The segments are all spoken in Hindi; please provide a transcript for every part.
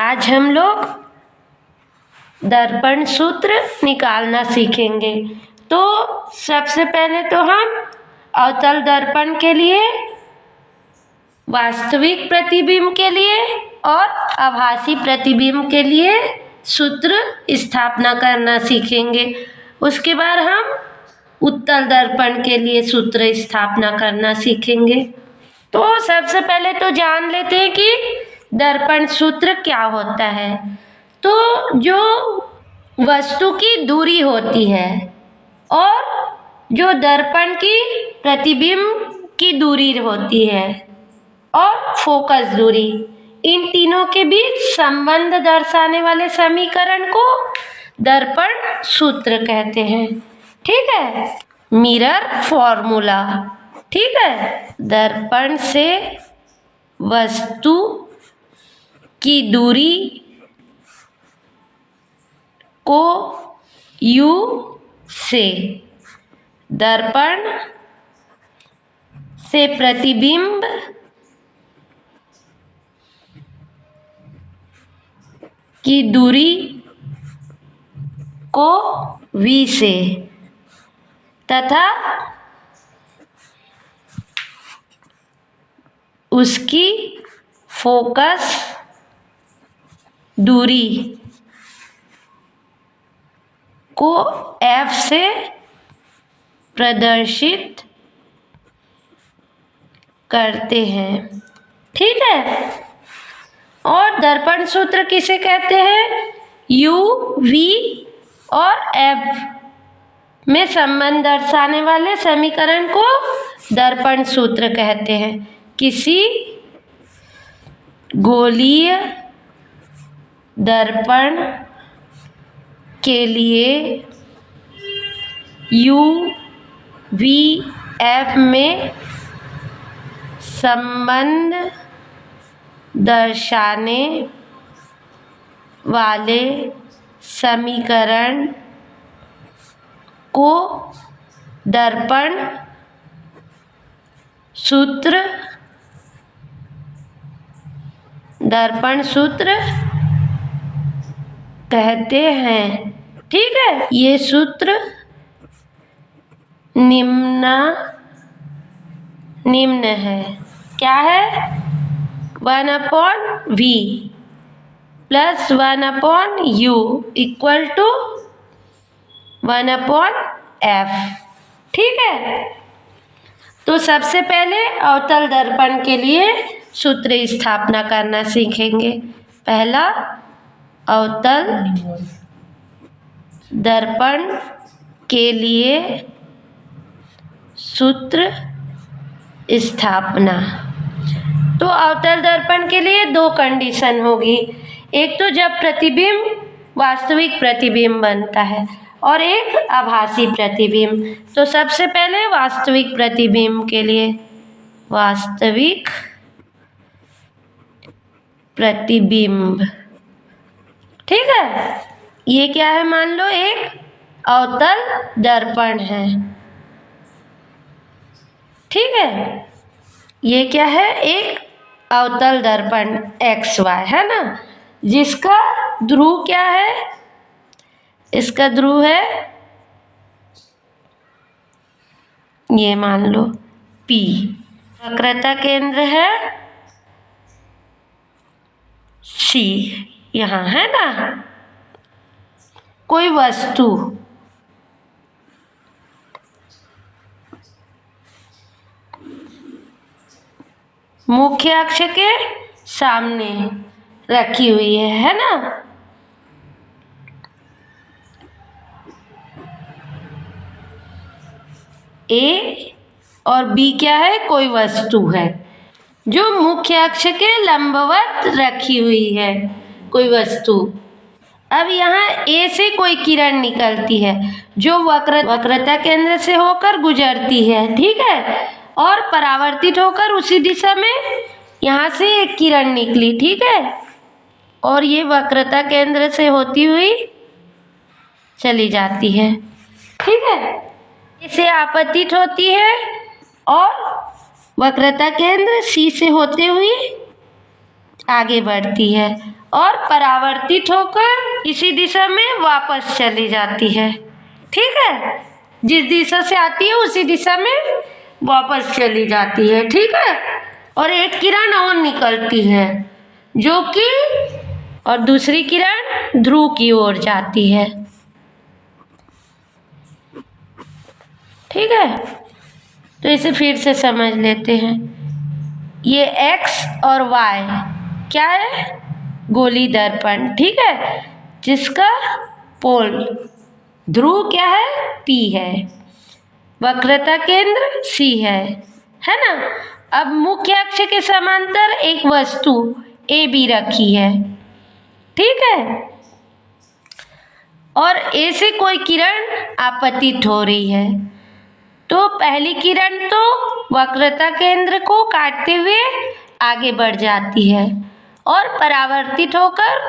आज हम लोग दर्पण सूत्र निकालना सीखेंगे। तो सबसे पहले तो हम अवतल दर्पण के लिए, वास्तविक प्रतिबिंब के लिए और आभासी प्रतिबिंब के लिए सूत्र स्थापना करना सीखेंगे। उसके बाद हम उत्तल दर्पण के लिए सूत्र स्थापना करना सीखेंगे। तो सबसे पहले तो जान लेते हैं कि दर्पण सूत्र क्या होता है। तो जो वस्तु की दूरी होती है और जो दर्पण की प्रतिबिंब की दूरी होती है और फोकस दूरी, इन तीनों के बीच संबंध दर्शाने वाले समीकरण को दर्पण सूत्र कहते हैं। ठीक है, मिरर फॉर्मूला। ठीक है, दर्पण से वस्तु की दूरी को U से, दर्पण से प्रतिबिंब की दूरी को V से तथा उसकी फोकस दूरी को F से प्रदर्शित करते हैं। ठीक है, और दर्पण सूत्र किसे कहते हैं? U, V और F में संबंध दर्शाने वाले समीकरण को दर्पण सूत्र कहते हैं। किसी गोलीय दर्पण के लिए U, V, F में संबंध दर्शाने वाले समीकरण को दर्पण सूत्र कहते हैं। ठीक है, ये सूत्र निम्न है। क्या है? 1/V plus 1/U equal to 1/F। ठीक है, तो सबसे पहले अवतल दर्पण के लिए सूत्र स्थापना करना सीखेंगे। पहला, अवतल दर्पण के लिए सूत्र स्थापना। तो अवतल दर्पण के लिए दो कंडीशन होगी। एक तो जब प्रतिबिंब वास्तविक प्रतिबिंब बनता है और एक आभासी प्रतिबिंब। तो सबसे पहले वास्तविक प्रतिबिंब के लिए, वास्तविक प्रतिबिंब। ठीक है, ये क्या है? मान लो एक अवतल दर्पण है। ठीक है, ये क्या है? एक अवतल दर्पण XY है ना, जिसका ध्रुव क्या है? इसका ध्रुव है, ये मान लो P। वक्रता केंद्र है C, यहाँ है ना। कोई वस्तु मुख्य अक्ष के सामने रखी हुई है ना। A और B क्या है? कोई वस्तु है जो मुख्य अक्ष के लंबवत रखी हुई है, कोई वस्तु। अब यहाँ A से कोई किरण निकलती है जो वक्रता केंद्र से होकर गुजरती है। ठीक है, और परावर्तित होकर उसी दिशा में यहाँ से एक किरण निकली। ठीक है, और ये वक्रता केंद्र से होती हुई चली जाती है। ठीक है, इसे आपतित होती है और वक्रता केंद्र C से होते हुए आगे बढ़ती है और परावर्तित होकर इसी दिशा में वापस चली जाती है। ठीक है, जिस दिशा से आती है उसी दिशा में वापस चली जाती है। ठीक है, और एक किरण और निकलती है जो कि और दूसरी किरण ध्रुव की ओर जाती है। ठीक है, तो इसे फिर से समझ लेते हैं। ये x और y क्या है? गोली दर्पण। ठीक है, जिसका पोल ध्रुव क्या है? P है, वक्रता केंद्र C है ना। अब मुख्य अक्ष के समांतर एक वस्तु AB रखी है। ठीक है, और A से कोई किरण आपतित हो रही है, तो पहली किरण तो वक्रता केंद्र को काटते हुए आगे बढ़ जाती है और परावर्तित होकर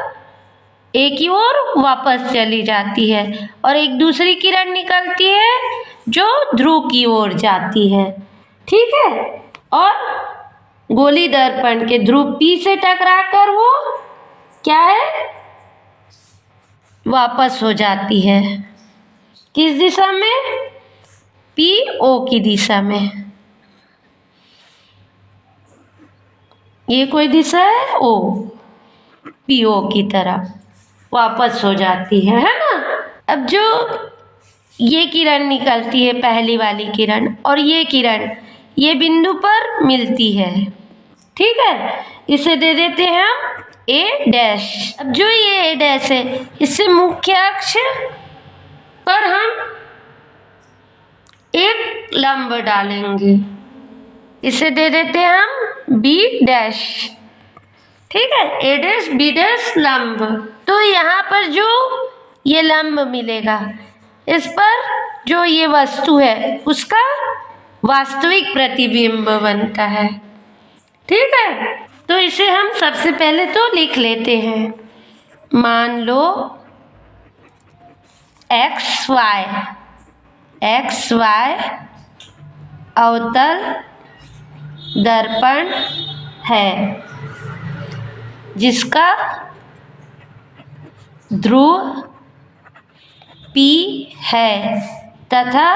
A की ओर वापस चली जाती है, और एक दूसरी किरण निकलती है जो ध्रुव की ओर जाती है। ठीक है, और गोली दर्पण के ध्रुव P से टकराकर वो क्या है? वापस हो जाती है। किस दिशा में? PO की दिशा में। ये कोई दिशा है O, PO की तरफ वापस हो जाती है ना। अब जो ये किरण निकलती है, पहली वाली किरण, और ये किरण ये बिंदु पर मिलती है। ठीक है, इसे दे देते हैं हम A'। अब जो ये A' है, इससे मुख्य अक्ष पर हम एक लंब डालेंगे, इसे दे देते हैं हम B'। ठीक है, A' B' लंब। तो यहाँ पर जो ये लंब मिलेगा, इस पर जो ये वस्तु है उसका वास्तविक प्रतिबिंब बनता है। ठीक है, तो इसे हम सबसे पहले तो लिख लेते हैं। मान लो XY अवतल दर्पण है जिसका ध्रुव P है तथा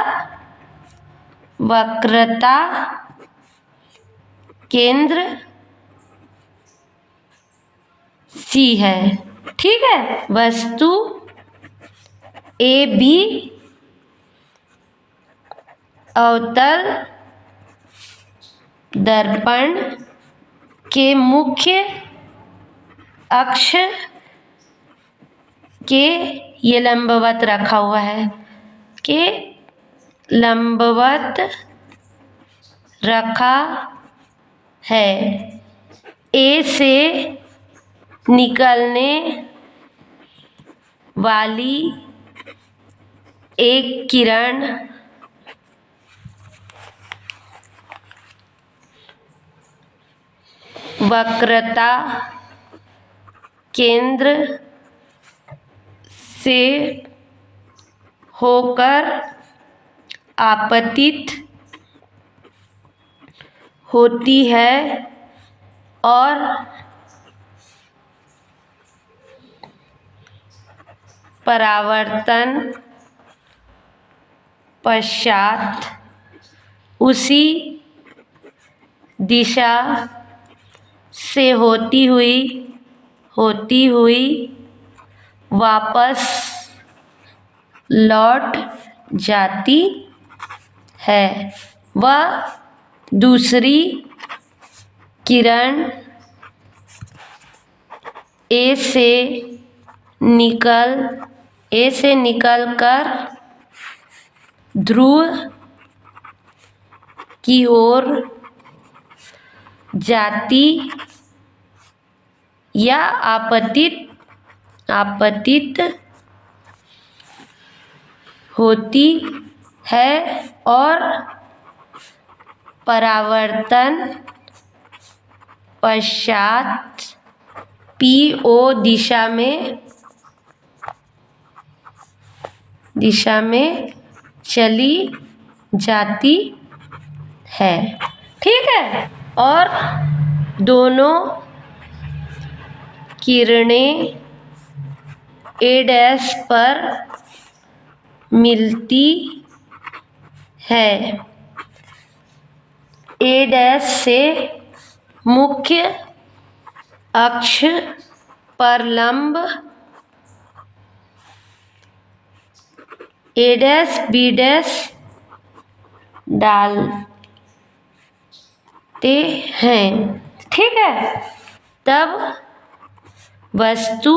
वक्रता केंद्र C है। ठीक है, वस्तु AB अवतल दर्पण के मुख्य अक्ष के ये लंबवत रखा हुआ है, के लंबवत रखा है। A से निकलने वाली एक किरण वक्रता केंद्र से होकर आपतित होती है और परावर्तन पश्चात उसी दिशा से होती हुई वापस लौट जाती है। वह दूसरी किरण A से निकलकर ध्रुव की ओर जाती या आपतित होती है और परावर्तन पश्चात PO दिशा में चली जाती है। ठीक है, और दोनों किरणें ए डैश पर मिलती है। ए डैश से मुख्य अक्ष पर लंब ए डैश बी डैश डालते हैं। ठीक है, तब वस्तु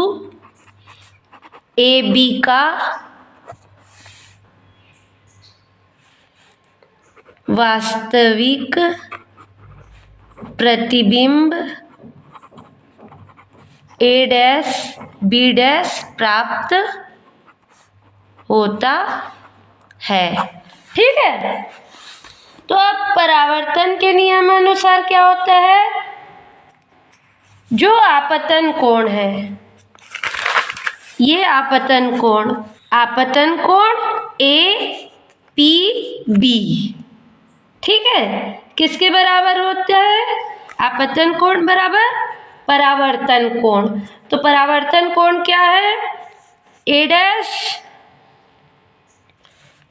ए बी का वास्तविक प्रतिबिंब ए डैश बी डैश प्राप्त होता है। ठीक है, तो अब परावर्तन के नियमानुसार क्या होता है? जो आपतन कोण है, ये आपतन कोण ए पी बी, ठीक है, किसके बराबर होता है? आपतन कोण बराबर परावर्तन कोण। तो परावर्तन कोण क्या है? ए डैश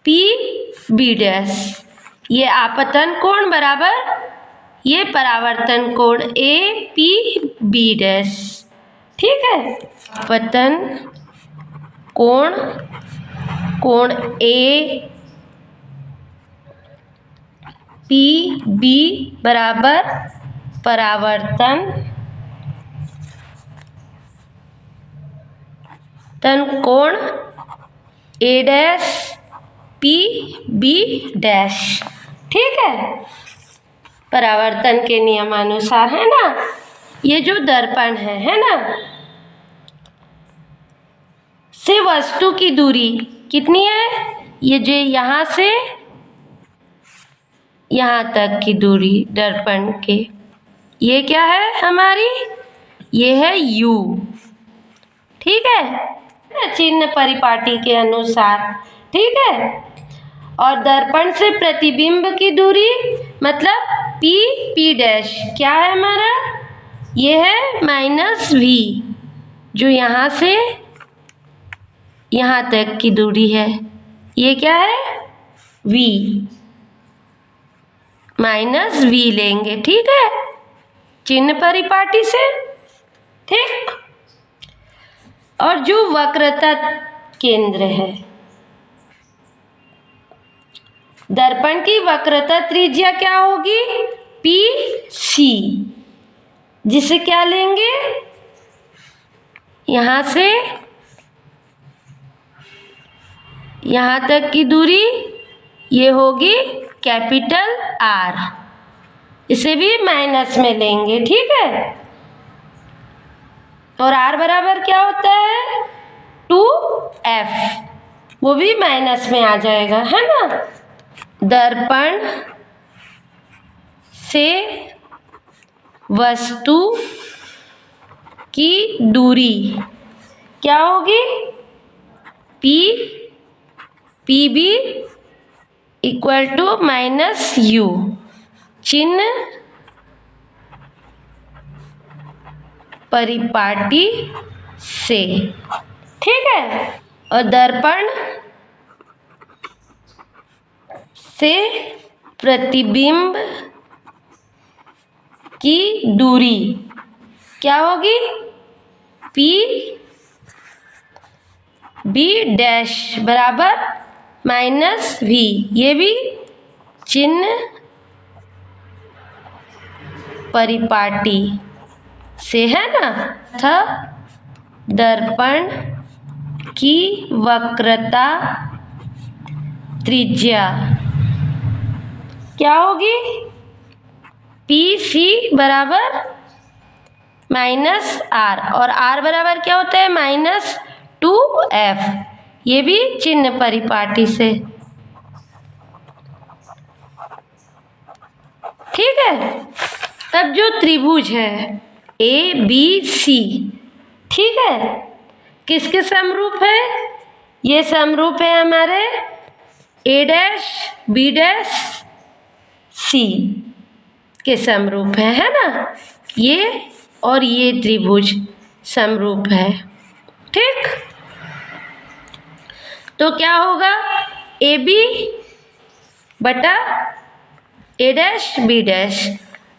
पी बी डैश। ये आपतन कोण बराबर ये परावर्तन कोण ए पी बी डैश। ठीक है, आपतन कोण ए पी बी बराबर परावर्तन कोण ए डैश पी बी डैश। ठीक है, परावर्तन के नियमानुसार, है ना। ये जो दर्पण है ना, से वस्तु की दूरी कितनी है? ये जो यहाँ से यहाँ तक की दूरी दर्पण के, ये क्या है हमारी? ये है u। ठीक है, चिन्ह परिपाटी के अनुसार। ठीक है, और दर्पण से प्रतिबिंब की दूरी मतलब पी पी डैश क्या है हमारा? ये है माइनस v, जो यहाँ से यहाँ तक की दूरी है, ये क्या है? v माइनस v लेंगे। ठीक है, चिन्ह परिपाटी से। ठीक, और जो वक्रता केंद्र है, दर्पण की वक्रता त्रिज्या क्या होगी? पी सी, जिसे क्या लेंगे? यहाँ से यहाँ तक की दूरी ये होगी कैपिटल R, इसे भी माइनस में लेंगे। ठीक है, और R बराबर क्या होता है? 2F, वो भी माइनस में आ जाएगा, है ना। दर्पण से वस्तु की दूरी क्या होगी? P B equal to minus u, चिन्ह परिपाटी से। ठीक है, और दर्पण से प्रतिबिंब की दूरी क्या होगी? पी बी डैश बराबर माइनस v, ये भी चिन्ह परिपाटी से, है ना। था दर्पण की वक्रता त्रिज्या क्या होगी? पी सी बराबर माइनस R, और R बराबर क्या होता है? माइनस 2F, ये भी चिन्ह परिपाटी से। ठीक है, तब जो त्रिभुज है ए बी सी, ठीक है, किसके समरूप है? ये समरूप है हमारे ए डैश बी डैश सी के समरूप है ना। ये और ये त्रिभुज समरूप है। ठीक, तो क्या होगा, ए बी बटा ए डैश बी डैश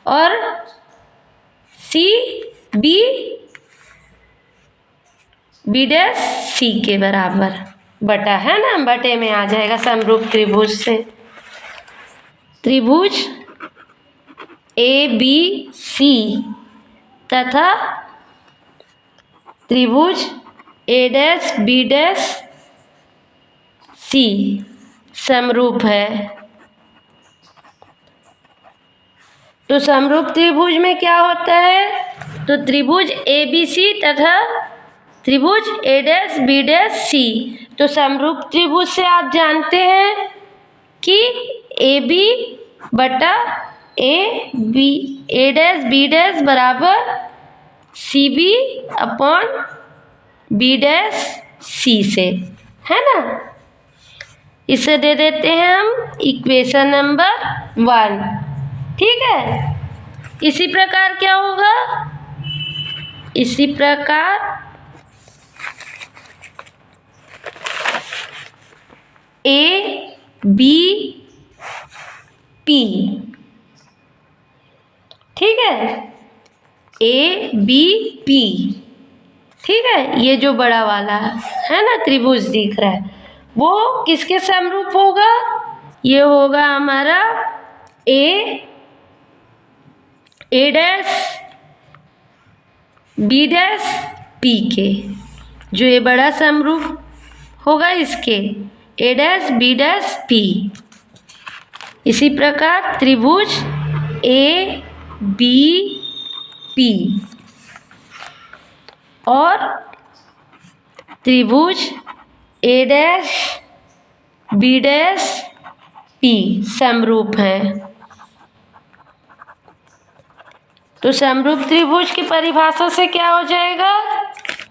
और सी बी बी डैश सी के बराबर, बटा है ना, बटे में आ जाएगा समरूप त्रिभुज से। त्रिभुज ए बी सी तथा त्रिभुज ए डैश बी डैश सी समरूप है। तो समरूप त्रिभुज में क्या होता है, तो त्रिभुज ए बी सी तथा त्रिभुज ए डैश बी डैश सी। तो समरूप त्रिभुज से आप जानते हैं कि ए बी बटा A B A dash B dash बराबर C B upon B dash C से, है ना। इसे दे देते हैं हम इक्वेशन नंबर 1। ठीक है, इसी प्रकार क्या होगा, इसी प्रकार ए बी पी, ठीक है, ए बी पी, ठीक है, ये जो बड़ा वाला है ना त्रिभुज दिख रहा है, वो किसके समरूप होगा, ये होगा हमारा ए डैश बी डैश पी के, जो ये बड़ा समरूप होगा इसके, ए डैश बी डैश पी। इसी प्रकार त्रिभुज ए बी पी और त्रिभुज A dash B dash P समरूप हैं। तो समरूप त्रिभुज की परिभाषा से क्या हो जाएगा,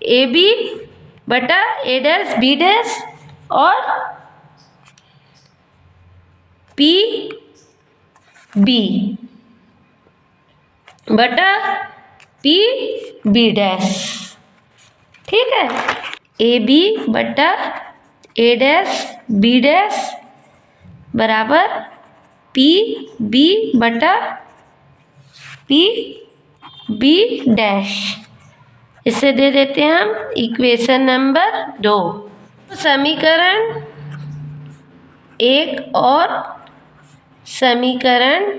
ए बी बटा ए डैश बी डैश और पी बी बटा पी बी डैश। ठीक है, ए बी बटा ए डैश बी डैश बराबर पी बी बटा पी बी डैश। इसे दे देते हैं हम इक्वेशन नंबर 2। समीकरण 1 और समीकरण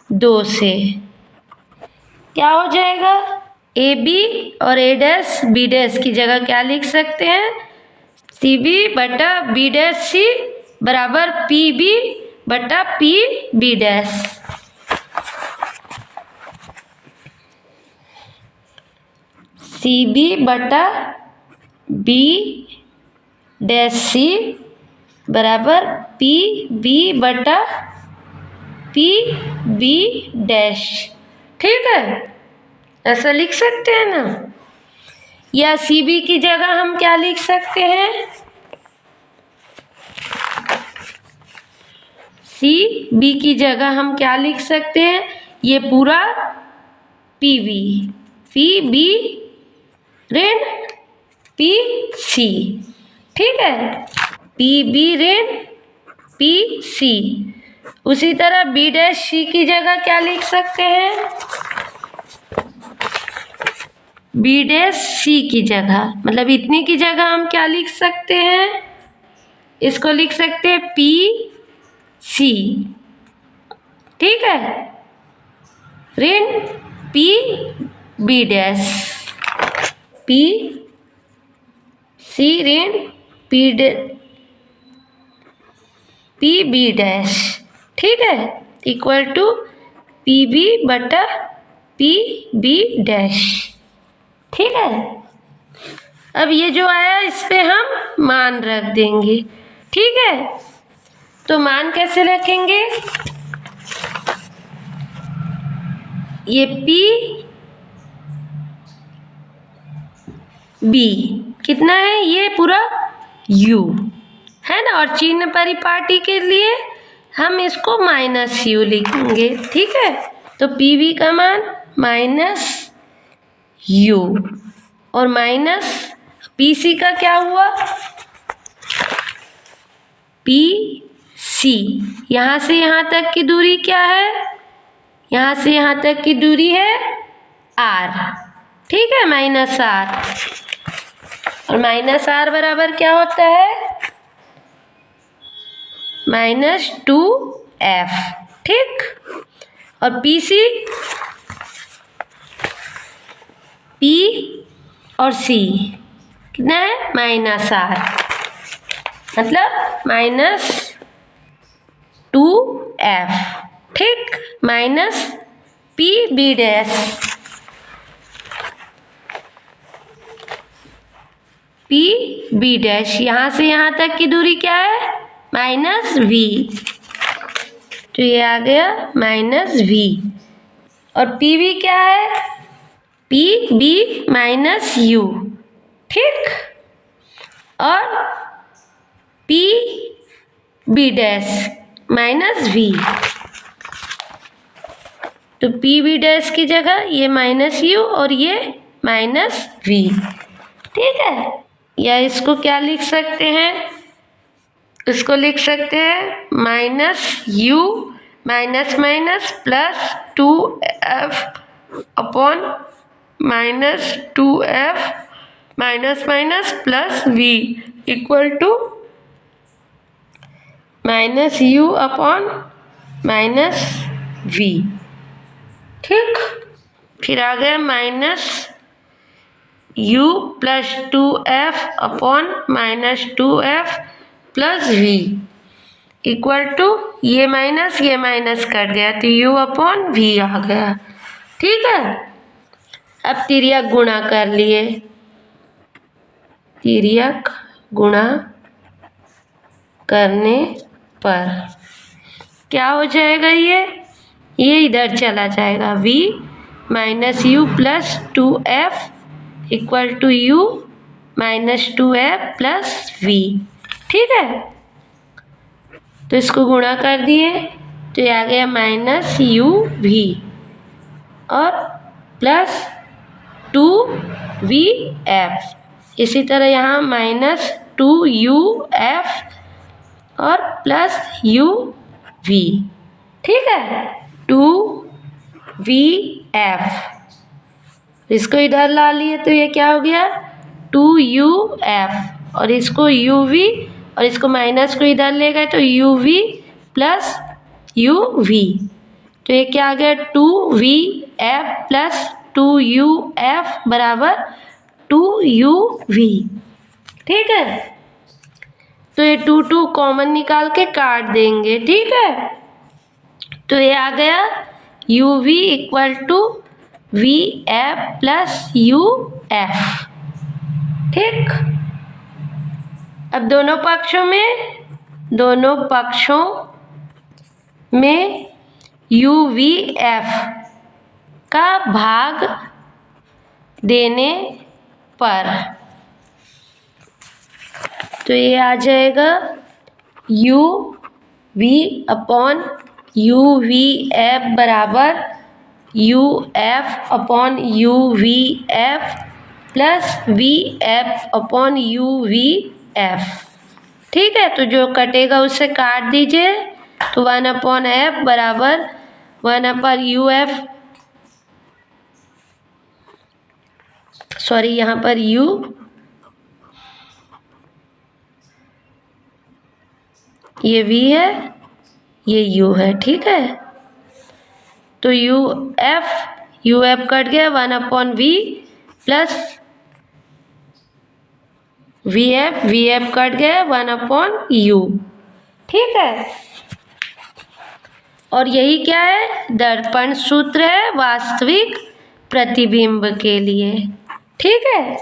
2 से क्या हो जाएगा, ए बी और ए डैश बी डैश की जगह क्या लिख सकते हैं, सी बी बटा बी डैश सी बराबर पी बी बटा P B dash. C B बटा बी डैश सी बराबर पी बी बटा पी बी डैश। ठीक है, ऐसा लिख सकते हैं ना। या सी बी की जगह हम क्या लिख सकते हैं, सी बी की जगह हम क्या लिख सकते हैं, ये पूरा पी बी ऋण पी सी। ठीक है, पी बी ऋण पी सी। उसी तरह बी डैश सी की जगह क्या लिख सकते हैं, बी डैश सी की जगह, मतलब इतनी की जगह हम क्या लिख सकते हैं, इसको लिख सकते हैं पी सी। ठीक है, ऋण P B dash, P C ऋण पी बी डैश। ठीक है, इक्वल टू पी बी बटा पी बी डैश। ठीक है, अब ये जो आया इस पे हम मान रख देंगे। ठीक है, तो मान कैसे रखेंगे, ये पी बी कितना है, ये पूरा u है ना, और चिन्ह परिपाटी के लिए हम इसको माइनस u लिखेंगे। ठीक है, तो पी बी का मान माइनस u। और माइनस PC का क्या हुआ, PC। यहाँ से यहाँ तक की दूरी क्या है, यहाँ से यहाँ तक की दूरी है R, ठीक है, -R। और -R बराबर क्या होता है, -2F, ठीक। और PC, P और C कितना है, -R, मतलब -2F, ठीक। -PB डैश, PB डैश, यहाँ से यहाँ तक की दूरी क्या है, -V, तो ये आ गया -V। और PB क्या है, PB -U, ठीक। और PB डैश -V, तो PB डैश की जगह ये -U और ये -V, ठीक है। या इसको क्या लिख सकते हैं, इसको लिख सकते हैं -U +2F upon -2F +V equal to -U upon -V, ठीक। फिर आ गया -U +2F upon -2F +V equal to ये माइनस कट गया तो U अपॉन V आ गया, ठीक है। अब तिर्यक गुणा कर लिए, तिर्यक गुणा करने पर क्या हो जाएगा, ये इधर चला जाएगा, V -U +2F equal to U -2F +V, ठीक है। तो इसको गुणा कर दिए तो ये आ गया -UV और +2VF। इसी तरह यहाँ -2UF और +UV, ठीक है, 2VF। इसको इधर ला लिए तो ये क्या हो गया, 2UF, और इसको UV और इसको माइनस को इधर ले गए तो UV +UV, तो ये क्या आ गया, 2VF +2UF बराबर 2UV, ठीक है। तो ये 2 कॉमन निकाल के काट देंगे, ठीक है। तो ये आ गया UV equal to VF +UF, ठीक। अब दोनों पक्षों में UVF का भाग देने पर तो ये आ जाएगा UV अपॉन UVF बराबर UF upon UVF plus VF upon UVF, ठीक है। तो जो कटेगा उससे काट दीजिए, तो 1/F बराबर 1/UF, सॉरी यहाँ पर U, ये V है, ये U है, ठीक है। तो UF कट गया, 1/V प्लस VF कट गया, 1/U, ठीक है। और यही क्या है, दर्पण सूत्र है वास्तविक प्रतिबिंब के लिए, ठीक है।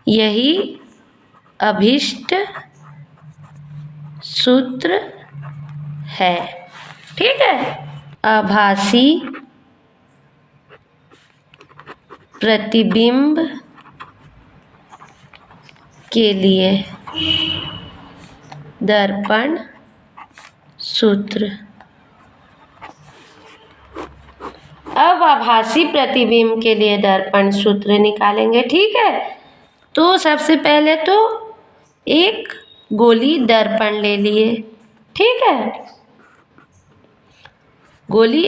यही अभिष्ट सूत्र है, ठीक है। आभासी प्रतिबिंब के लिए दर्पण सूत्र। अब आभासी प्रतिबिंब के लिए दर्पण सूत्र निकालेंगे। ठीक है, तो सबसे पहले तो एक गोली दर्पण ले लिए। ठीक है, गोली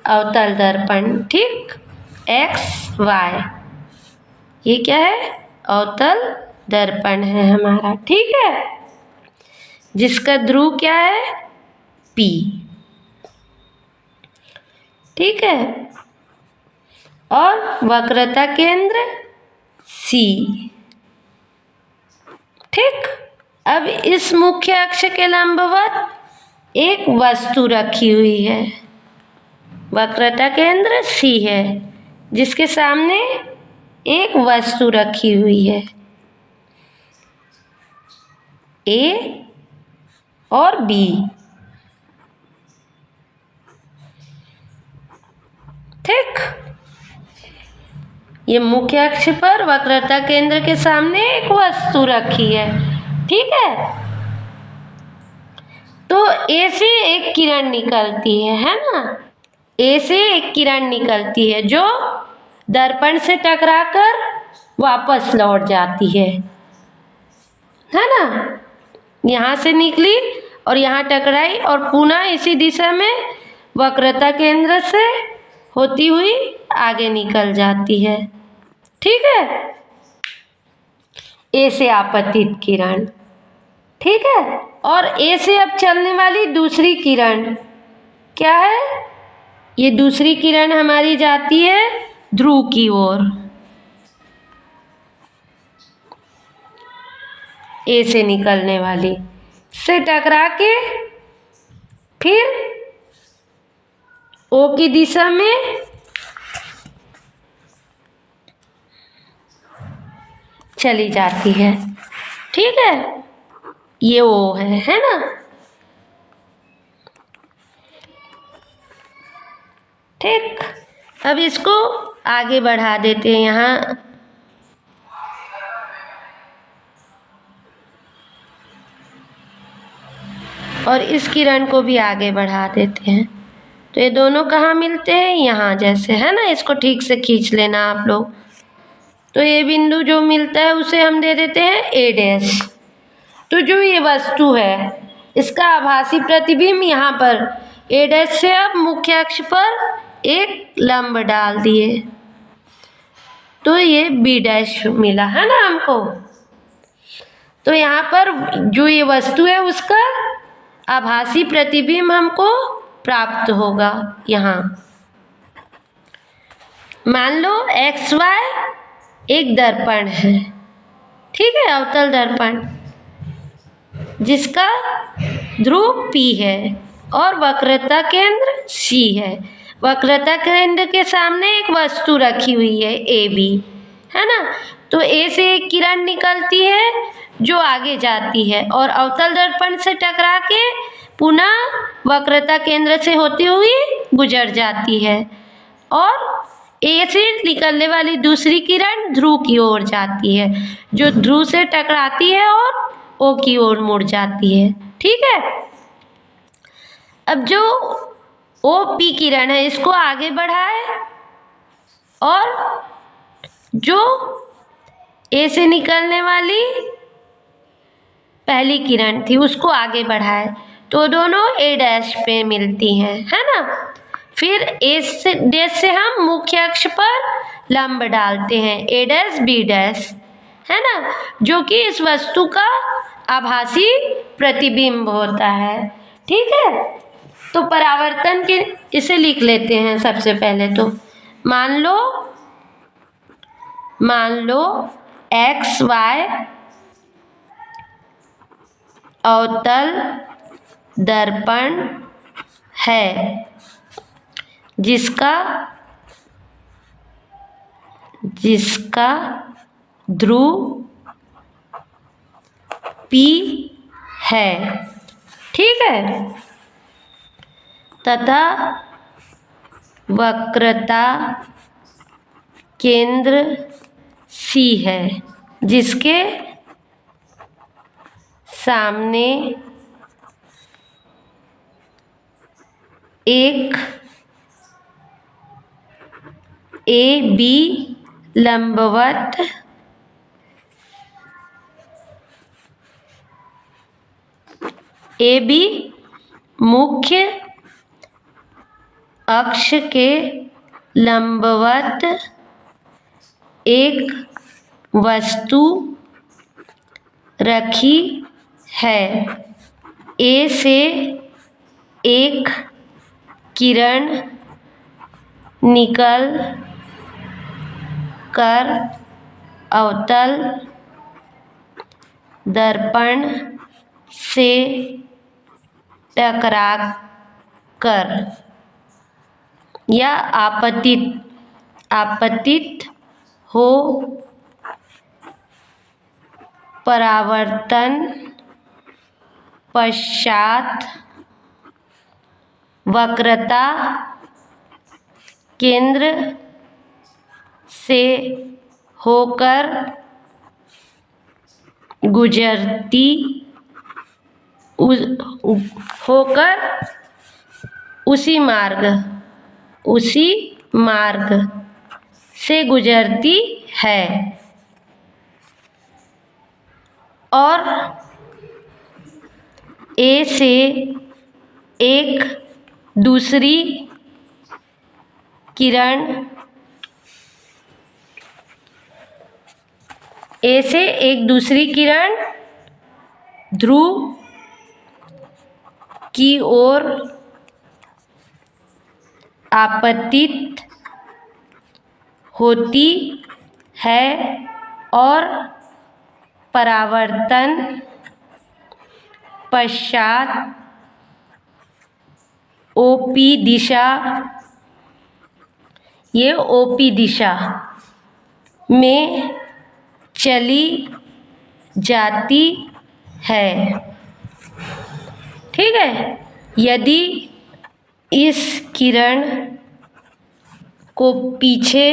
अवतल दर्पण। ठीक, एक्स वाई, ये क्या है? अवतल दर्पण है हमारा। ठीक है, जिसका ध्रुव क्या है? P। ठीक है, और वक्रता केंद्र C। ठीक, अब इस मुख्य अक्ष के लंबवत एक वस्तु रखी हुई है, वक्रता केंद्र C है, जिसके सामने एक वस्तु रखी हुई है A और B। ठीक, ये मुख्य अक्ष पर वक्रता केंद्र के सामने एक वस्तु रखी है। ठीक है, तो A से एक किरण निकलती है ना? A से एक किरण निकलती है जो दर्पण से टकराकर वापस लौट जाती है ना? यहाँ से निकली और यहाँ टकराई और पुनः इसी दिशा में वक्रता केंद्र से होती हुई आगे निकल जाती है। ठीक है, A से आपतित किरण। ठीक है, और A से अब चलने वाली दूसरी किरण क्या है? ये दूसरी किरण हमारी जाती है ध्रुव की ओर। A से निकलने वाली से टकरा के फिर O की दिशा में चली जाती है। ठीक है, ये O है ना? ठीक, अब इसको आगे बढ़ा देते हैं यहाँ। और इस किरण को भी आगे बढ़ा देते हैं। तो ये दोनों कहाँ मिलते हैं? यहाँ जैसे, है ना? इसको ठीक से खींच लेना आप लोग। तो ये बिंदु जो मिलता है उसे हम दे देते हैं A डैश। तो जो ये वस्तु है इसका आभासी प्रतिबिंब यहाँ पर A डैश से अब मुख्य अक्ष पर एक लंब डाल दिए, तो ये B डैश मिला, है ना हमको? तो यहाँ पर जो ये वस्तु है उसका आभासी प्रतिबिंब हमको प्राप्त होगा। यहाँ मान लो एक्स वाई एक दर्पण है। ठीक है, अवतल दर्पण जिसका ध्रुव P है और वक्रता केंद्र C है। वक्रता केंद्र के सामने एक वस्तु रखी हुई है AB, है ना? तो A से एक किरण निकलती है जो आगे जाती है और अवतल दर्पण से टकरा के पुनः वक्रता केंद्र से होती हुई गुजर जाती है और A से निकलने वाली दूसरी किरण ध्रुव की ओर जाती है, जो ध्रुव से टकराती है और O की ओर मुड़ जाती है। ठीक है, अब जो OP किरण है इसको आगे बढ़ाए और जो A से निकलने वाली पहली किरण थी उसको आगे बढ़ाए, तो दोनों A डैश पे मिलती हैं, है ना? फिर A डैश से हम मुख्य अक्ष पर लंब डालते हैं A डैश B डैश, है ना? जो कि इस वस्तु का आभासी प्रतिबिंब होता है। ठीक है, तो परावर्तन के इसे लिख लेते हैं। सबसे पहले तो मान लो एक्स वाई अवतल दर्पण है जिसका ध्रुव P है। ठीक है, तथा वक्रता केंद्र C है जिसके सामने एक ए बी लंबवत ए बी मुख्य अक्ष के लंबवत एक वस्तु रखी है। ए से एक किरण निकल कर अवतल दर्पण से टकरा कर या आपतित हो परावर्तन पश्चात वक्रता केंद्र से होकर गुजरती उसी मार्ग से गुजरती है और ए से एक दूसरी किरण ध्रुव की ओर आपतित होती है और परावर्तन पश्चात ओपी दिशा में चली जाती है। ठीक है। यदि इस किरण को पीछे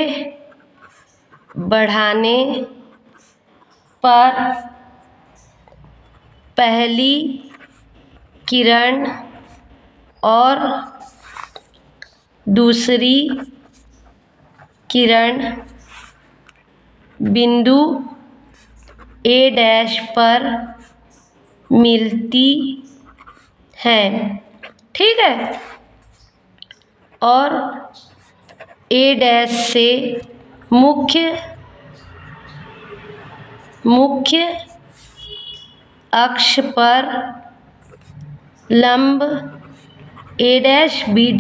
बढ़ाने पर पहली किरण और दूसरी किरण बिंदु A' पर मिलती हैं। ठीक है। और A' से मुख्य अक्ष पर लंब A', B'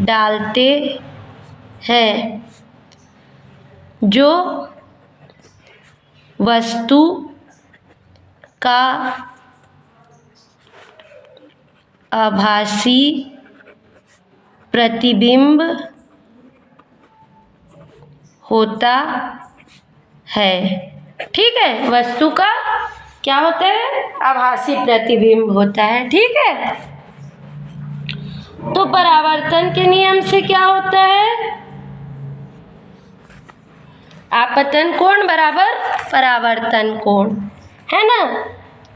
डालते हैं जो वस्तु का आभासी प्रतिबिंब होता है। ठीक है। वस्तु का क्या होता है? आभासी प्रतिबिंब होता है। ठीक है। तो परावर्तन के नियम से क्या होता है? आपतन कोण बराबर परावर्तन कोण, है ना।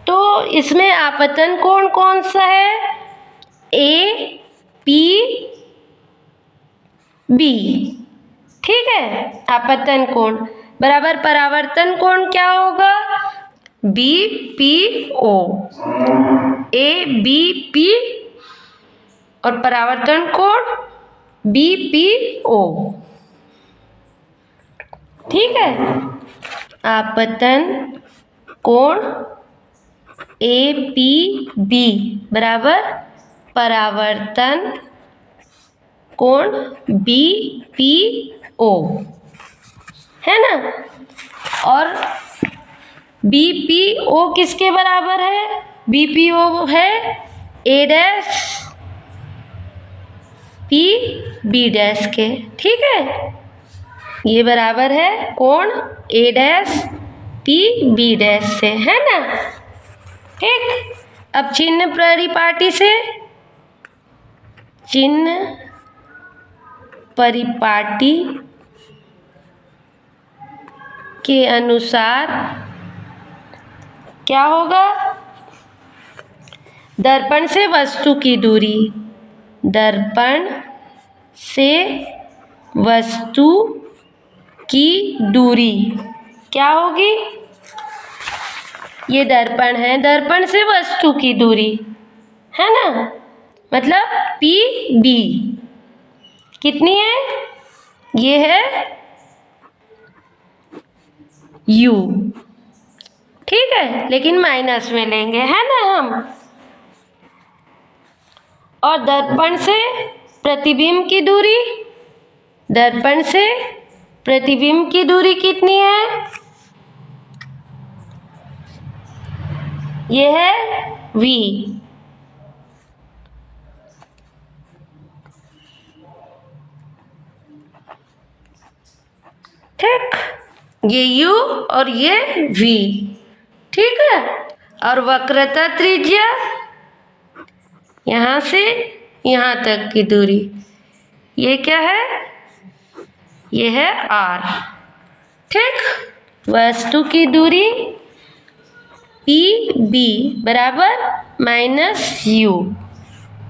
तो इसमें आपतन कोण कौन सा है? A P B. ठीक है। आपतन कोण बराबर परावर्तन कोण क्या होगा? B P O. A B P और परावर्तन कोण बी पी ओ। ठीक है। आपतन कोण ए पी बी बराबर परावर्तन कोण बी पी ओ, है ना। और बी पी ओ किसके बराबर है? बी पी ओ है A' पी बी डैश के। ठीक है। ये बराबर है कोण A' पी बी डैश से, है ना। ठीक। अब चिन्ह परिपाटी से, चिन्ह परिपाटी के अनुसार क्या होगा? दर्पण से वस्तु की दूरी, दर्पण से वस्तु की दूरी क्या होगी? ये दर्पण है, दर्पण से वस्तु की दूरी है ना, मतलब PB कितनी है? ये है U, ठीक है, लेकिन माइनस में लेंगे है ना हम। और दर्पण से प्रतिबिंब की दूरी, दर्पण से प्रतिबिंब की दूरी कितनी है? ये है V, ठीक, ये U और ये V, ठीक है। और वक्रता त्रिज्या यहाँ से यहाँ तक की दूरी, ये क्या है? ये है R, ठीक। वस्तु की दूरी PB बराबर -U,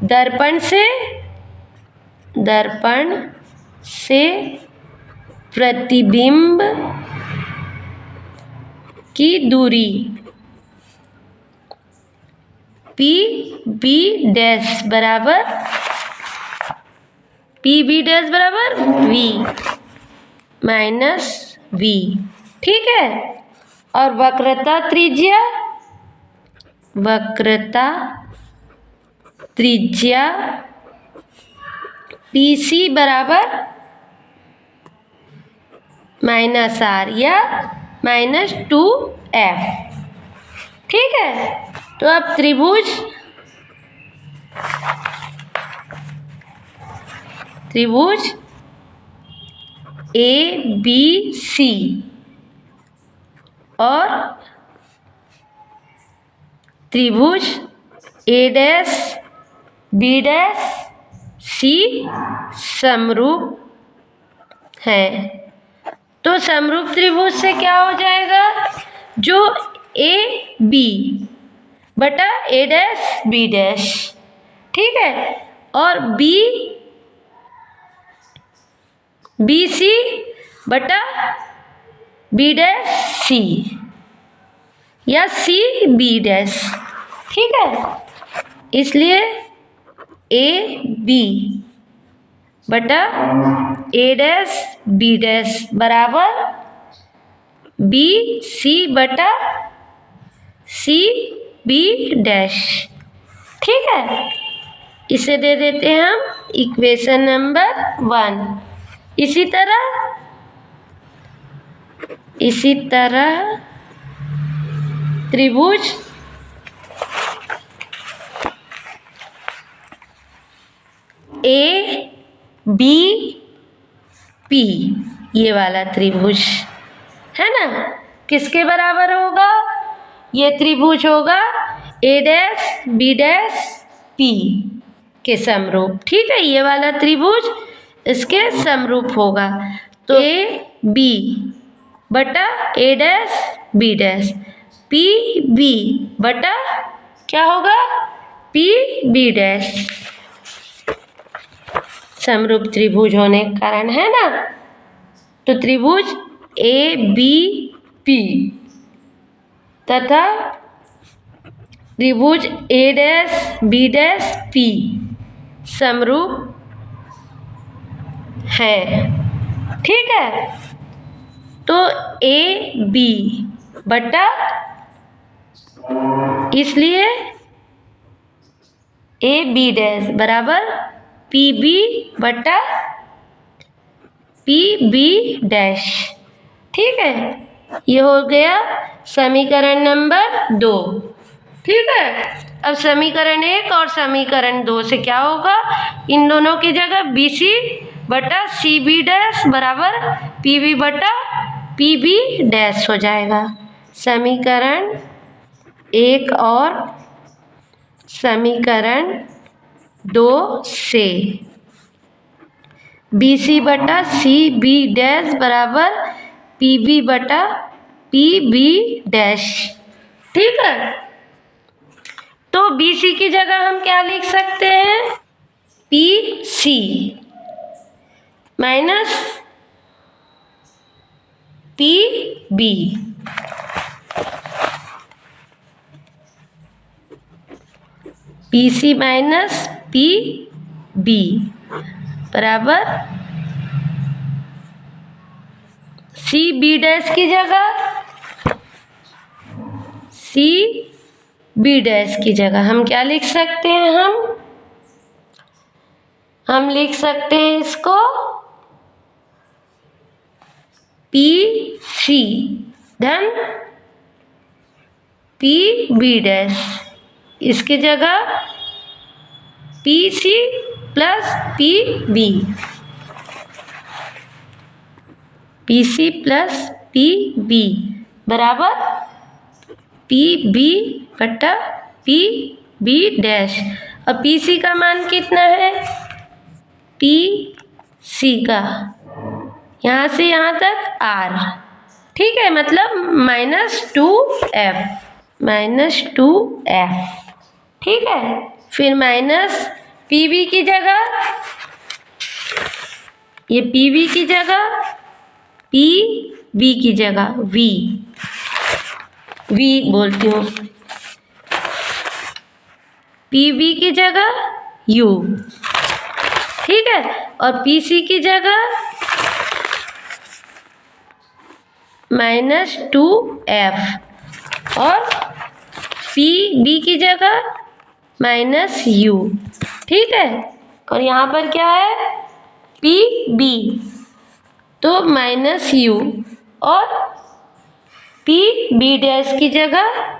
दर्पण से प्रतिबिंब की दूरी PB डैश बराबर V -V, ठीक है। और वक्रता त्रिज्या PC बराबर -R या -2F, ठीक है। तो अब त्रिभुज ABC और त्रिभुज A'B'C समरूप है। तो समरूप त्रिभुज से क्या हो जाएगा? जो AB बटा A'B डैश, ठीक है, और BC बटा B डैश C या CB डैश, ठीक है। इसलिए AB बटा A'B डैश बराबर BC बटा CB डैश, ठीक है। इसे दे देते हैं हम इक्वेशन नंबर 1। इसी तरह त्रिभुज ABP, ये वाला त्रिभुज है ना, किसके बराबर होगा? ये त्रिभुज होगा A'B'P के समरूप, ठीक है। ये वाला त्रिभुज इसके समरूप होगा। तो AB बटा A'B डैश PB बटा क्या होगा? PB डैश, समरूप त्रिभुज होने के कारण, है ना। तो त्रिभुज ABP तथा त्रिभुज A'B'P समरूप है, ठीक है। तो AB बटा, इसलिए AB डैश बराबर PB बटा PB डैश, ठीक है। ये हो गया समीकरण नंबर 2, ठीक है। अब समीकरण 1 और समीकरण 2 से क्या होगा? इन दोनों की जगह BC बटा CB डैश बराबर PB बटा PB डैश हो जाएगा। समीकरण 1 और समीकरण 2 से BC बटा CB डैश बराबर PB बटा PB डैश, ठीक है। तो BC की जगह हम क्या लिख सकते हैं? PC minus P B, P C minus P B बराबर सी बी डैश की जगह, सी बी डैश की जगह हम क्या लिख सकते हैं? हम लिख सकते हैं इसको पी सी धन पी बी डैश, इसकी जगह P C plus P B, P C plus P B बराबर पी बी बटा पी बी डैश। और पी सी का मान कितना है? पी सी का यहाँ से यहाँ तक आर, ठीक है, मतलब -2f, -2f, ठीक है। फिर माइनस पी बी की जगह, ये पी बी की जगह पी बी की जगह वी, वी बोलती हूँ, पी बी की जगह यू, ठीक है। और पी सी की जगह -2f और पी बी की जगह -u, ठीक है। और यहाँ पर क्या है? पी बी, तो -u और पी बी डैश की जगह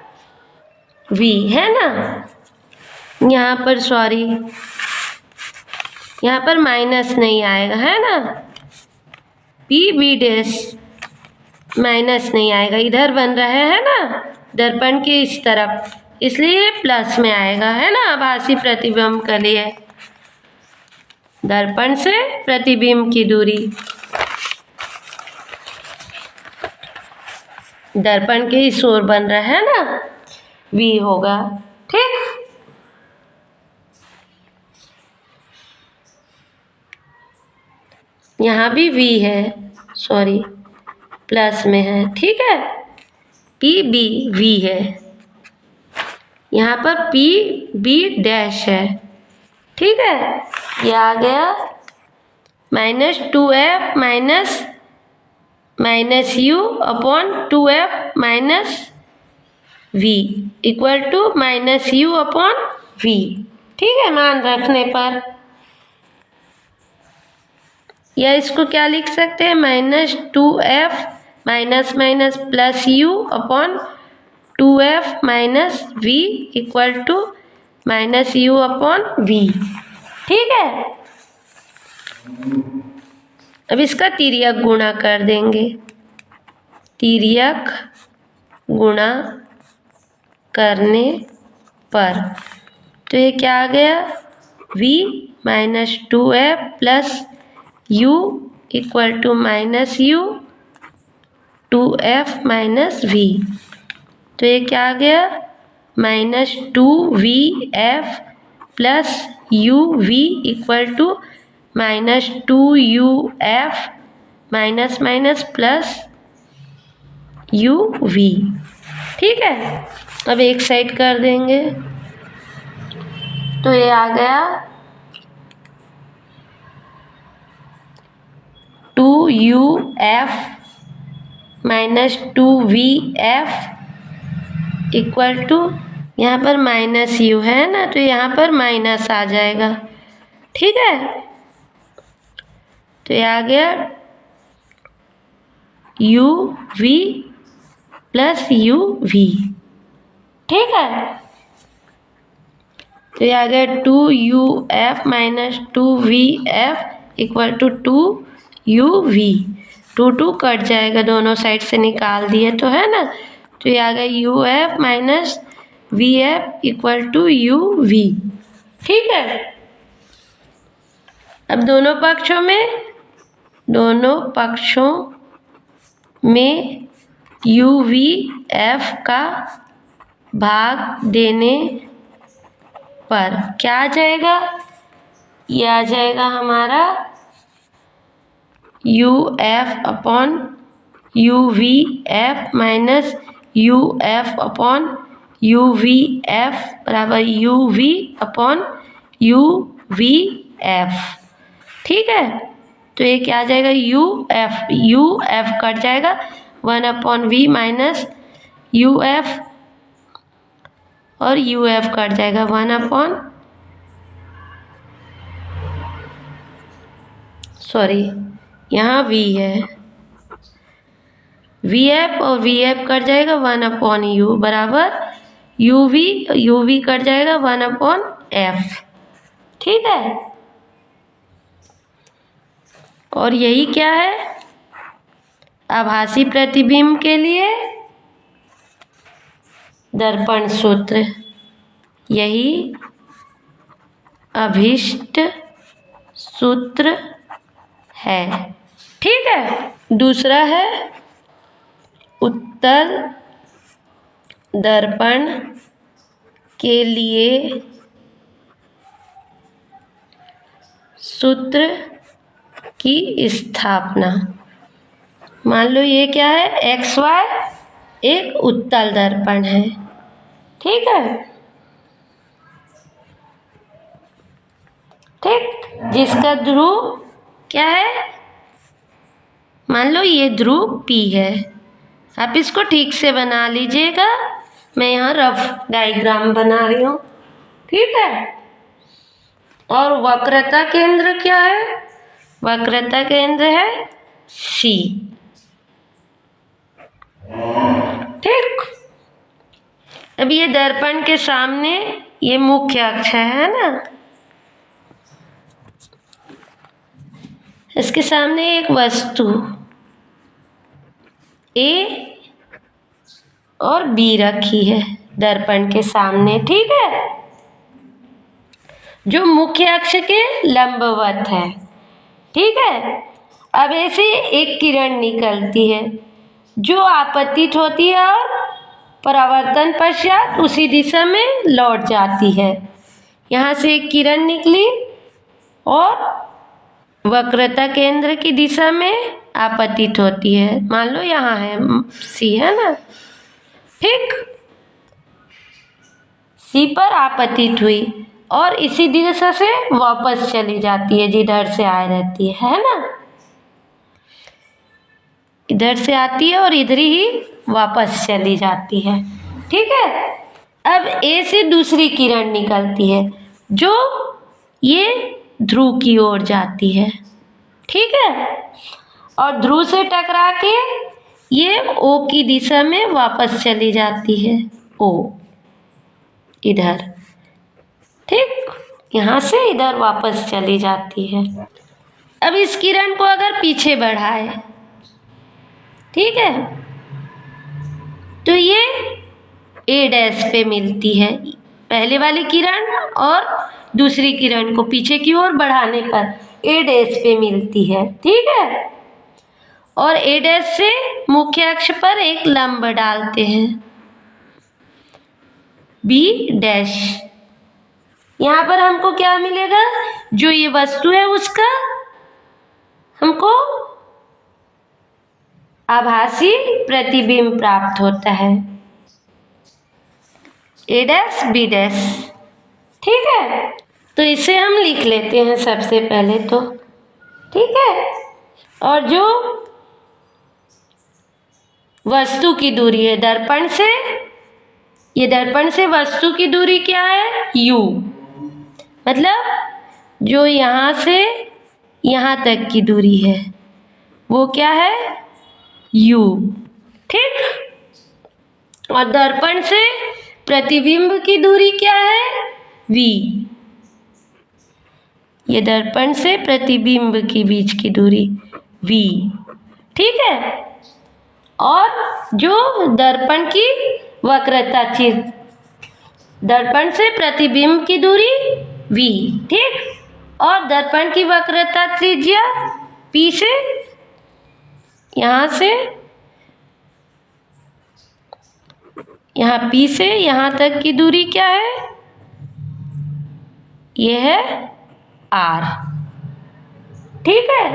v, है ना। यहाँ पर सॉरी, यहाँ पर माइनस नहीं आएगा, है ना। पी बी डैश माइनस नहीं आएगा, इधर बन रहा है ना, दर्पण के इस तरफ, इसलिए प्लस में आएगा, है ना। आभासी प्रतिबिंब के लिए दर्पण से प्रतिबिंब की दूरी, दर्पण के इस ओर बन रहा है ना, v होगा, ठीक। यहाँ भी v है, सॉरी प्लस में है, ठीक है। पी बी वी है, यहाँ पर पी बी डैश है, ठीक है। ये आ गया -2f -u upon 2f minus v equal to -u upon v, ठीक है, मान रखने पर। या इसको क्या लिख सकते हैं? -2f minus minus plus u upon 2f minus v equal to -u upon v, ठीक है। अब इसका तिर्यक गुणा कर देंगे, तिर्यक गुणा करने पर तो ये क्या आ गया? v -2f plus u equal to -u 2f minus v, तो ये क्या आ गया? -2vf plus uv equal to -2uf minus minus plus uv, ठीक है। अब एक साइड कर देंगे, तो ये आ गया 2uf minus 2vf equal to, यहाँ पर -u है ना, तो यहाँ पर माइनस आ जाएगा, ठीक है। तो ये आ गया uv प्लस uv, ठीक है। तो ये आ गया 2uf minus 2vf equal to 2uv, 2 cut जाएगा, दोनों साइड से निकाल दिए तो, है ना। तो ये आ गया uf minus vf equal to uv, ठीक है। अब दोनों पक्षों में uvf का भाग देने पर क्या आ जाएगा? ये आ जाएगा हमारा U F upon U V F minus U F upon U V F बराबर U V upon U V F. ठीक है, तो ये क्या आ जाएगा, यू एफ कट जाएगा, 1/v माइनस यू एफ और यू एफ कट जाएगा, 1 यहाँ v है, वी एफ और वी एफ कट जाएगा 1/u बराबर यू वी कट जाएगा 1/f। ठीक है, और यही क्या है, आभासी प्रतिबिंब के लिए दर्पण सूत्र, यही अभीष्ट सूत्र है। ठीक है, दूसरा है उत्तल दर्पण के लिए सूत्र की स्थापना। मान लो ये क्या है, XY एक उत्तल दर्पण है। ठीक है, ठीक, जिसका ध्रुव क्या है, मान लो ये ध्रुव P है। आप इसको ठीक से बना लीजिएगा, मैं यहाँ रफ डायग्राम बना रही हूँ। ठीक है, और वक्रता केंद्र क्या है, वक्रता केंद्र है C। ठीक, अब ये दर्पण के सामने ये मुख्य अक्ष है ना, इसके सामने एक वस्तु A और B रखी है दर्पण के सामने। ठीक है, जो मुख्य अक्ष के लंबवत है। ठीक है, अब ऐसे एक किरण निकलती है जो आपतित होती है और परावर्तन पश्चात उसी दिशा में लौट जाती है। यहाँ से एक किरण निकली और वक्रता केंद्र की दिशा में आपतित होती है, मान लो यहाँ है C है ना। ठीक, C पर आपतित हुई और इसी दिशा से वापस चली जाती है जिधर से आ रहती है ना, इधर से आती है और इधर ही वापस चली जाती है। ठीक है, अब A से दूसरी किरण निकलती है जो ये ध्रुव की ओर जाती है। ठीक है, और ध्रुव से टकरा के ये O की दिशा में वापस चली जाती है, O इधर। ठीक, यहाँ से इधर वापस चली जाती है। अब इस किरण को अगर पीछे बढ़ाए, ठीक है, तो ये A' पे मिलती है, पहले वाली किरण और दूसरी किरण को पीछे की ओर बढ़ाने पर A' पे मिलती है। ठीक है, और A' से मुख्य अक्ष पर एक लंब डालते हैं B'। यहाँ पर हमको क्या मिलेगा, जो ये वस्तु है उसका हमको आभासी प्रतिबिंब प्राप्त होता है, A' B'। ठीक है, तो इसे हम लिख लेते हैं सबसे पहले तो। ठीक है, और जो वस्तु की दूरी है दर्पण से, ये दर्पण से वस्तु की दूरी क्या है, U, मतलब जो यहाँ से यहाँ तक की दूरी है वो क्या है, U। ठीक, और दर्पण से प्रतिबिंब की दूरी क्या है, V, ये दर्पण से प्रतिबिंब के बीच की दूरी V। ठीक है, और जो दर्पण की वक्रता चित्र, दर्पण से प्रतिबिंब की दूरी V। ठीक, और दर्पण की वक्रता त्रिज्या P से यहाँ से यहाँ P से यहाँ तक की दूरी क्या है, ये है R। ठीक है,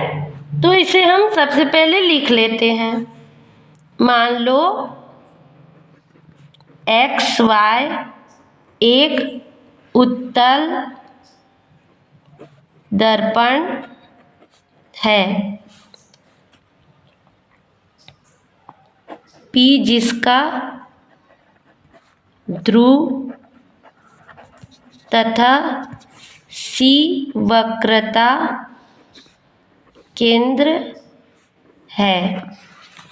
तो इसे हम सबसे पहले लिख लेते हैं। मान लो XY एक उत्तल दर्पण है। P जिसका ध्रुव तथा C वक्रता केंद्र है।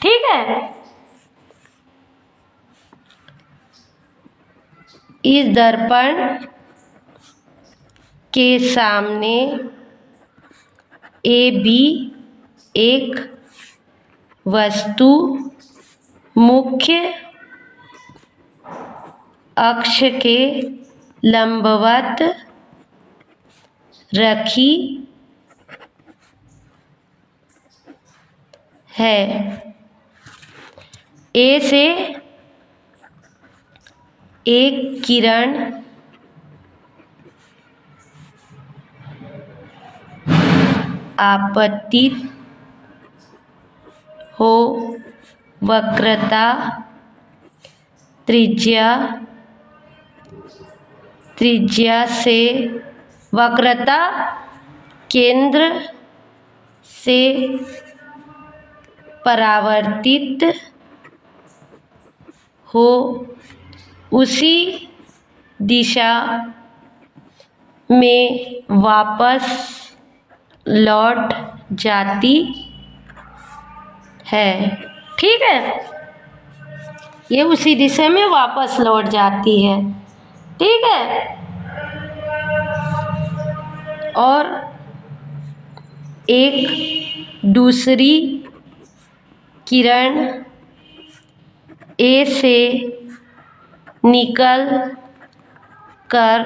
ठीक है। इस दर्पण के सामने AB एक वस्तु मुख्य अक्ष के लंबवत रखी है। A से एक किरण आपतित हो वक्रता त्रिज्या से वक्रता केंद्र से परावर्तित हो उसी दिशा में वापस लौट जाती है। ठीक है। ये उसी दिशा में वापस लौट जाती है। ठीक है। और एक दूसरी किरण A से निकल कर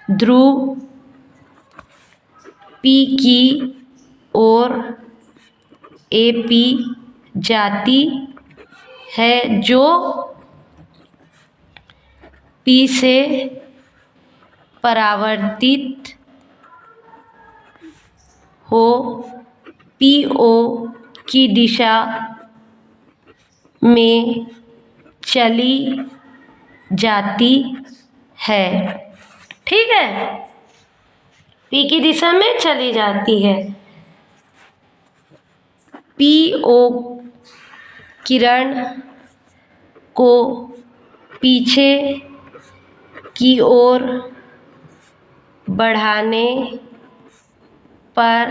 ध्रुव P की ओर AP जाती है, जो P से परावर्तित हो PO की दिशा में चली जाती है। ठीक है। P की दिशा में चली जाती है। PO किरण को पीछे की ओर बढ़ाने पर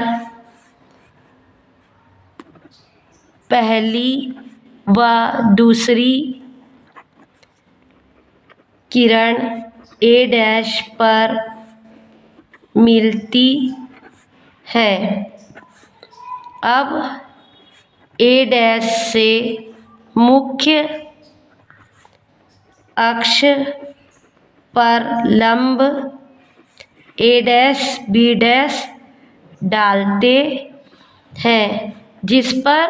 पहली व दूसरी किरण A' पर मिलती है। अब A' से मुख्य अक्ष पर लंब A', B' डालते हैं, जिस पर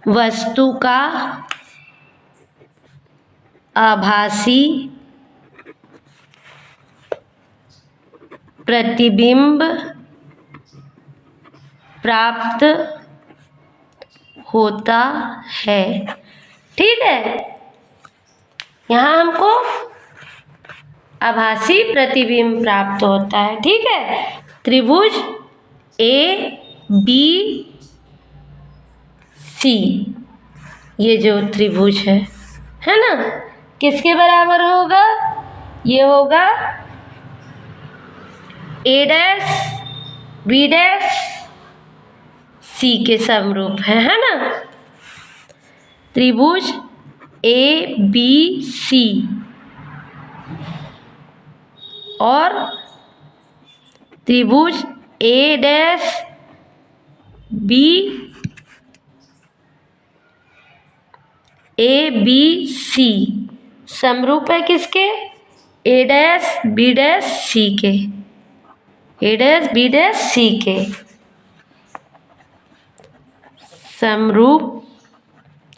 वस्तु का आभासी प्रतिबिंब प्राप्त होता है। ठीक है। यहाँ हमको आभासी प्रतिबिंब प्राप्त होता है। ठीक है। त्रिभुज ABC ये जो त्रिभुज है ना, किसके बराबर होगा? ये होगा A', B', C के समरूप है ना। त्रिभुज ABC और त्रिभुज ABC समरूप है किसके? A', B', C के। A', B', C के समरूप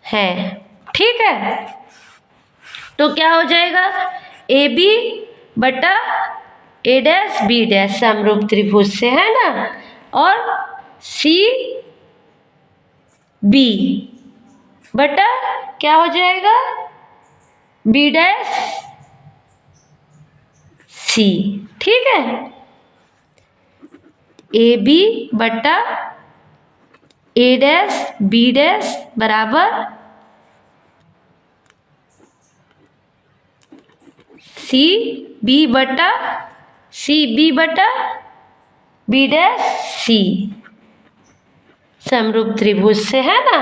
है। ठीक है। तो क्या हो जाएगा? AB बटा ए डैश बी डैश समरूप त्रिभुज से, है ना। और सी बी बटा क्या हो जाएगा, बी डैश सी, ठीक है। ए बी बटा ए डैश बी डैश बराबर सी बी बटा बी डैश सी समरूप त्रिभुज से, है ना।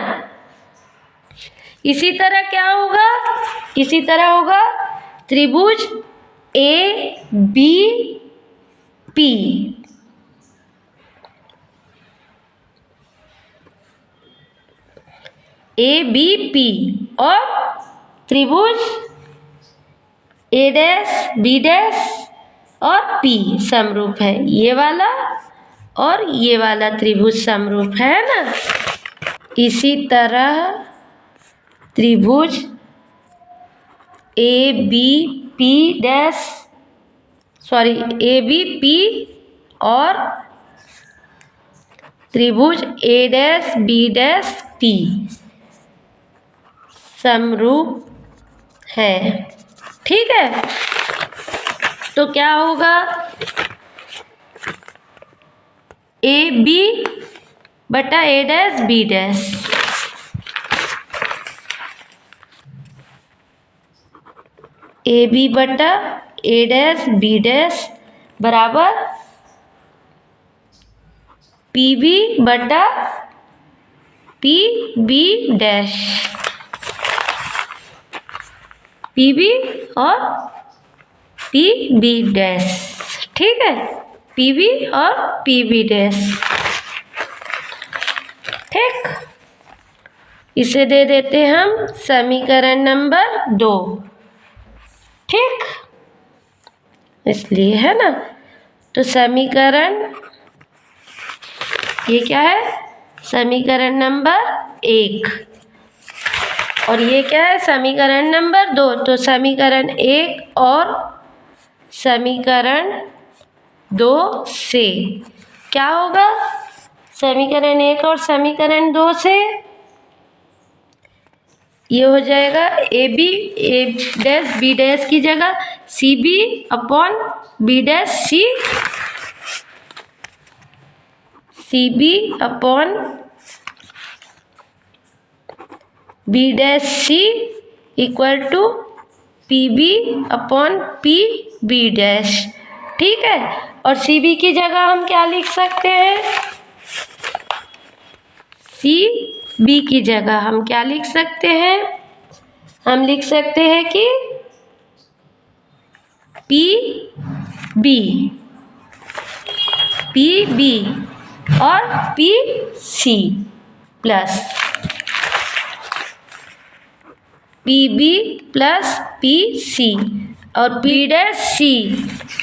इसी तरह क्या होगा, इसी तरह होगा त्रिभुज A B P, A B P और त्रिभुज ए डैश बी डैश और पी समरूप है, ये वाला और ये वाला त्रिभुज समरूप है ना। इसी तरह त्रिभुज A B P dash A B P और त्रिभुज A dash B dash P समरूप है, ठीक है। तो क्या होगा, ए बी बटा A dash B dash, A B बटा ए डैश बी डैश बराबर पी बी बटा P B dash, P B और पी बी डैश, ठीक है। पी बी और पी बी डैश, ठीक। इसे दे देते हैं हम समीकरण नंबर 2, ठीक, इसलिए, है ना। तो समीकरण ये क्या है, समीकरण नंबर 1 और ये क्या है, समीकरण नंबर 2। तो समीकरण 1 और समीकरण 2 से क्या होगा, समीकरण 1 और समीकरण 2 से ये हो जाएगा A B A dash B dash की जगह C B upon B dash C, C B upon B dash C equal to P B upon P B dash, ठीक है। और सी बी की जगह हम क्या लिख सकते हैं, सी बी की जगह हम क्या लिख सकते हैं, हम लिख सकते हैं कि पी बी और P C plus P B plus P C, और बी डैश सी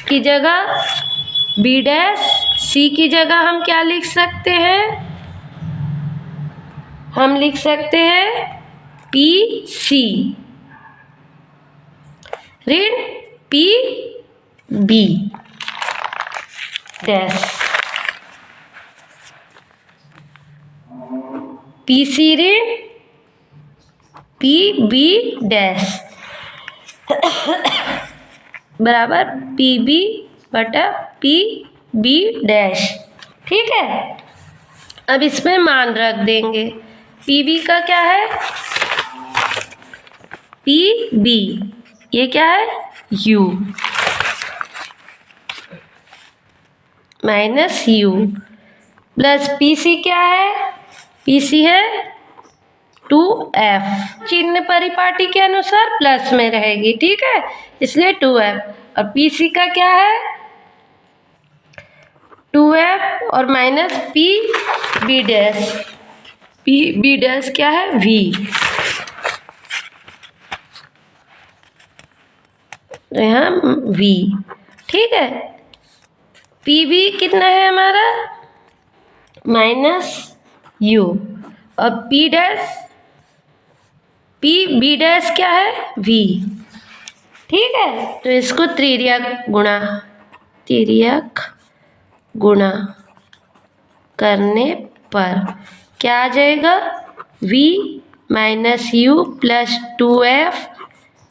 की जगह बी डैश सी की जगह हम क्या लिख सकते हैं, हम लिख सकते हैं पी सी ऋण P B dash, P C ऋण पी बी डैश बराबर पी बी बटा पी बी डैश, ठीक है। अब इसमें मान रख देंगे, पी बी का क्या है, पी बी ये क्या है, U minus U plus P C क्या है, पी सी है 2f, चिन्ह परिपाटी के अनुसार प्लस में रहेगी, ठीक है, इसलिए 2f। और पी सी का क्या है 2f और minus P B dash, P B dash क्या है v, तो यहाँ v, ठीक है। पी बी कितना है हमारा माइनस यू और P dash P B dash क्या है v, ठीक है। तो इसको त्रिज्या गुणा तिर्यक गुणा करने पर क्या आ जाएगा, v minus U plus 2f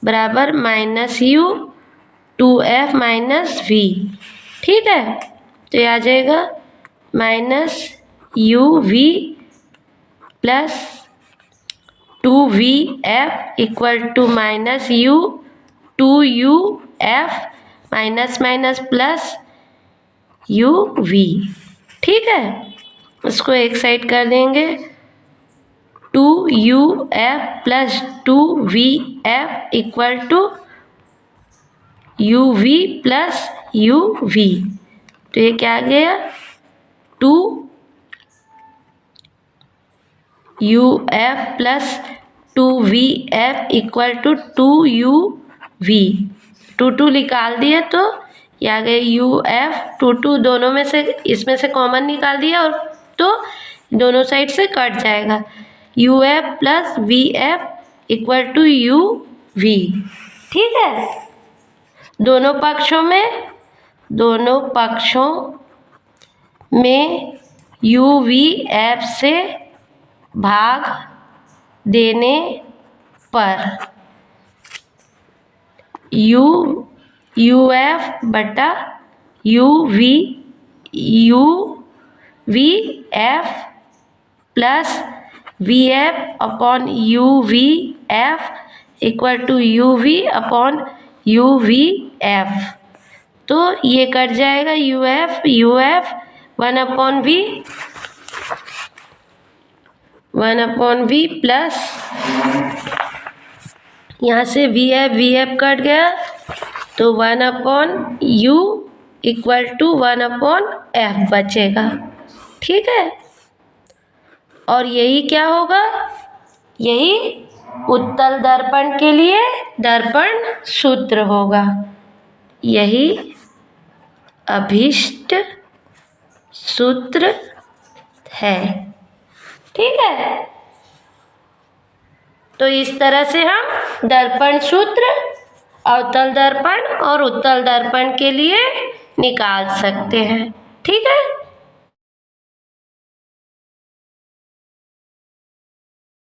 बराबर minus you 2f minus v। ठीक है, तो ये आ जाएगा minus U v plus 2vf equal to minus U 2uf minus minus plus U v। ठीक है, इसको एक साइड कर देंगे, 2uf plus 2vf equal to uv plus uv। तो ये क्या आ गया, 2uf plus 2vf equal to 2uv। 2 निकाल दिए तो ये आ गए uf, 2 दोनों में से, इसमें से कॉमन निकाल दिया और तो दोनों साइड से कट जाएगा, uf plus vf equal to uv। ठीक है, दोनों पक्षों में uvf से भाग देने पर uf बटा uvf plus vf upon uvf equal to uv upon uvf। तो ये कट जाएगा, uf 1 अपॉन v प्लस यहाँ से vf कट गया तो 1 upon u equal to 1 upon f बचेगा। ठीक है, और यही क्या होगा, यही उत्तल दर्पण के लिए दर्पण सूत्र होगा, यही अभीष्ट सूत्र है। ठीक है, तो इस तरह से हम दर्पण सूत्र अवतल दर्पण और उत्तल दर्पण के लिए निकाल सकते हैं। ठीक है।